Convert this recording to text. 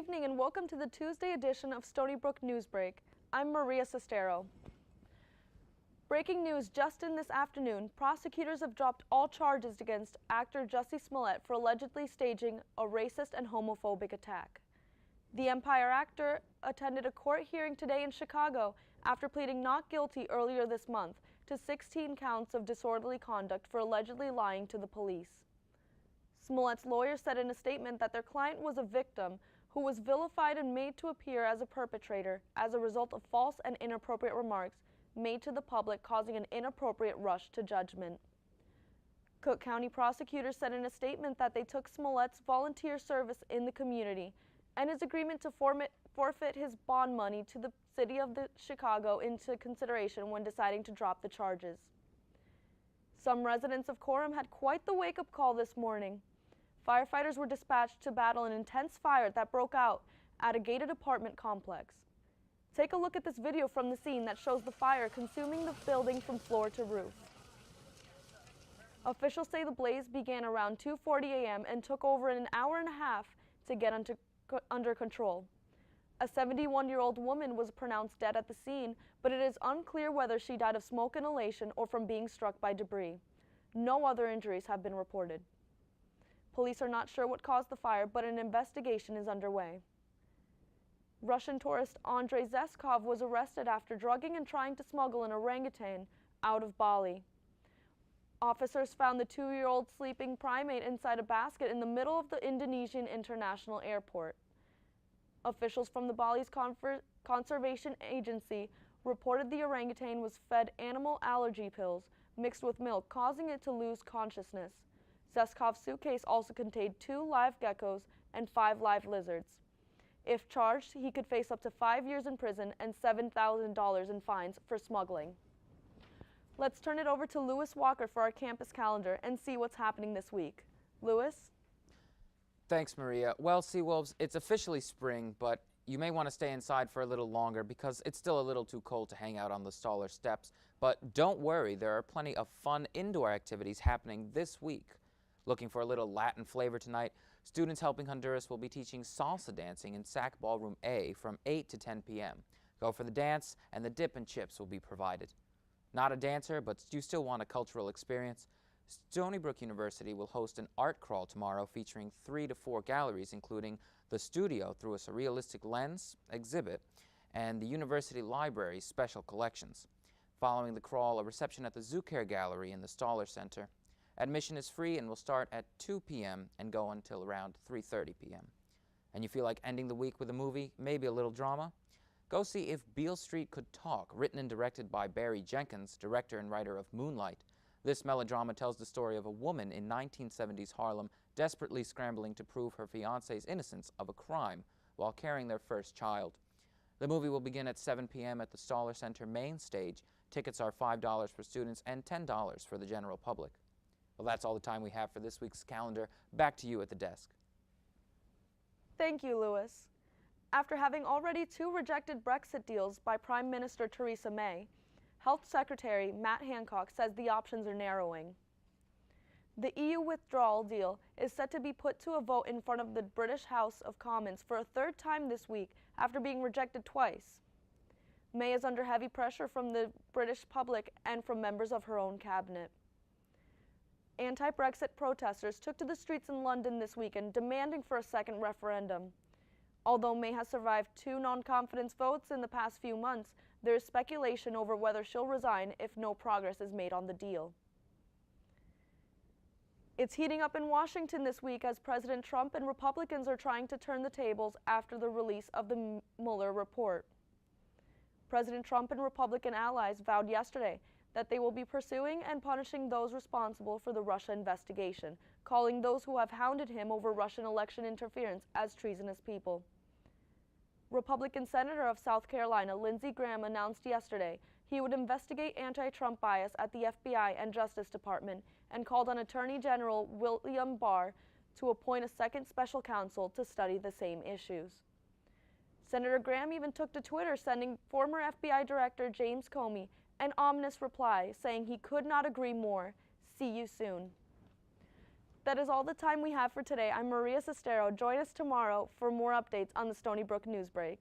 evening and welcome to the Tuesday edition of Stony Brook Newsbreak. I'm Maria Sestero. Breaking news just in this afternoon, prosecutors have dropped all charges against actor Jussie Smollett for allegedly staging a racist and homophobic attack. The Empire actor attended a court hearing today in Chicago after pleading not guilty earlier this month to 16 counts of disorderly conduct for allegedly lying to the police. Smollett's lawyer said in a statement that their client was a victim who was vilified and made to appear as a perpetrator as a result of false and inappropriate remarks made to the public, causing an inappropriate rush to judgment. Cook County prosecutors said in a statement that they took Smollett's volunteer service in the community and his agreement to forfeit his bond money to the city of Chicago into consideration when deciding to drop the charges. Some residents of Coram had quite the wake-up call this morning. Firefighters were dispatched to battle an intense fire that broke out at a gated apartment complex. Take a look at this video from the scene that shows the fire consuming the building from floor to roof. Officials say the blaze began around 2:40 a.m. and took over an hour and a half to get under control. A 71-year-old woman was pronounced dead at the scene, but it is unclear whether she died of smoke inhalation or from being struck by debris. No other injuries have been reported. Police are not sure what caused the fire, but an investigation is underway. Russian tourist Andrei Zeskov was arrested after drugging and trying to smuggle an orangutan out of Bali. Officers found the 2-year-old sleeping primate inside a basket in the middle of the Indonesian International Airport. Officials from the Bali's Conservation Agency reported the orangutan was fed animal allergy pills mixed with milk, causing it to lose consciousness. Zeskov's suitcase also contained 2 live geckos and 5 live lizards. If charged, he could face up to 5 years in prison and $7,000 in fines for smuggling. Let's turn it over to Lewis Walker for our campus calendar and see what's happening this week. Lewis? Thanks, Maria. Well, Seawolves, it's officially spring, but you may want to stay inside for a little longer because it's still a little too cold to hang out on the Stoller steps. But don't worry, there are plenty of fun indoor activities happening this week. Looking for a little Latin flavor tonight, Students Helping Honduras will be teaching salsa dancing in SAC Ballroom A from 8 to 10 p.m. Go for the dance, and the dip and chips will be provided. Not a dancer, but you still want a cultural experience? Stony Brook University will host an art crawl tomorrow featuring 3 to 4 galleries, including the Studio Through a Surrealistic Lens exhibit and the University Library's special collections. Following the crawl, a reception at the Zucare Gallery in the Stoller Center. Admission is free and will start at 2 p.m. and go until around 3:30 p.m. And you feel like ending the week with a movie, maybe a little drama? Go see If Beale Street Could Talk, written and directed by Barry Jenkins, director and writer of Moonlight. This melodrama tells the story of a woman in 1970s Harlem desperately scrambling to prove her fiancé's innocence of a crime while carrying their first child. The movie will begin at 7 p.m. at the Stoller Center main stage. Tickets are $5 for students and $10 for the general public. Well, that's all the time we have for this week's calendar. Back to you at the desk. Thank you, Lewis. After having already 2 rejected Brexit deals by Prime Minister Theresa May, Health Secretary Matt Hancock says the options are narrowing. The EU withdrawal deal is set to be put to a vote in front of the British House of Commons for a 3rd time this week after being rejected twice. May is under heavy pressure from the British public and from members of her own cabinet. Anti-Brexit protesters took to the streets in London this weekend demanding for a second referendum. Although May has survived 2 non-confidence votes in the past few months, there is speculation over whether she'll resign if no progress is made on the deal. It's heating up in Washington this week as President Trump and Republicans are trying to turn the tables after the release of the Mueller report. President Trump and Republican allies vowed yesterday that they will be pursuing and punishing those responsible for the Russia investigation, calling those who have hounded him over Russian election interference as treasonous people. Republican Senator of South Carolina Lindsey Graham announced yesterday he would investigate anti-Trump bias at the FBI and Justice Department and called on Attorney General William Barr to appoint a second special counsel to study the same issues. Senator Graham even took to Twitter, sending former FBI Director James Comey an ominous reply saying he could not agree more. See you soon. That is all the time we have for today. I'm Maria Sestero. Join us tomorrow for more updates on the Stony Brook Newsbreak.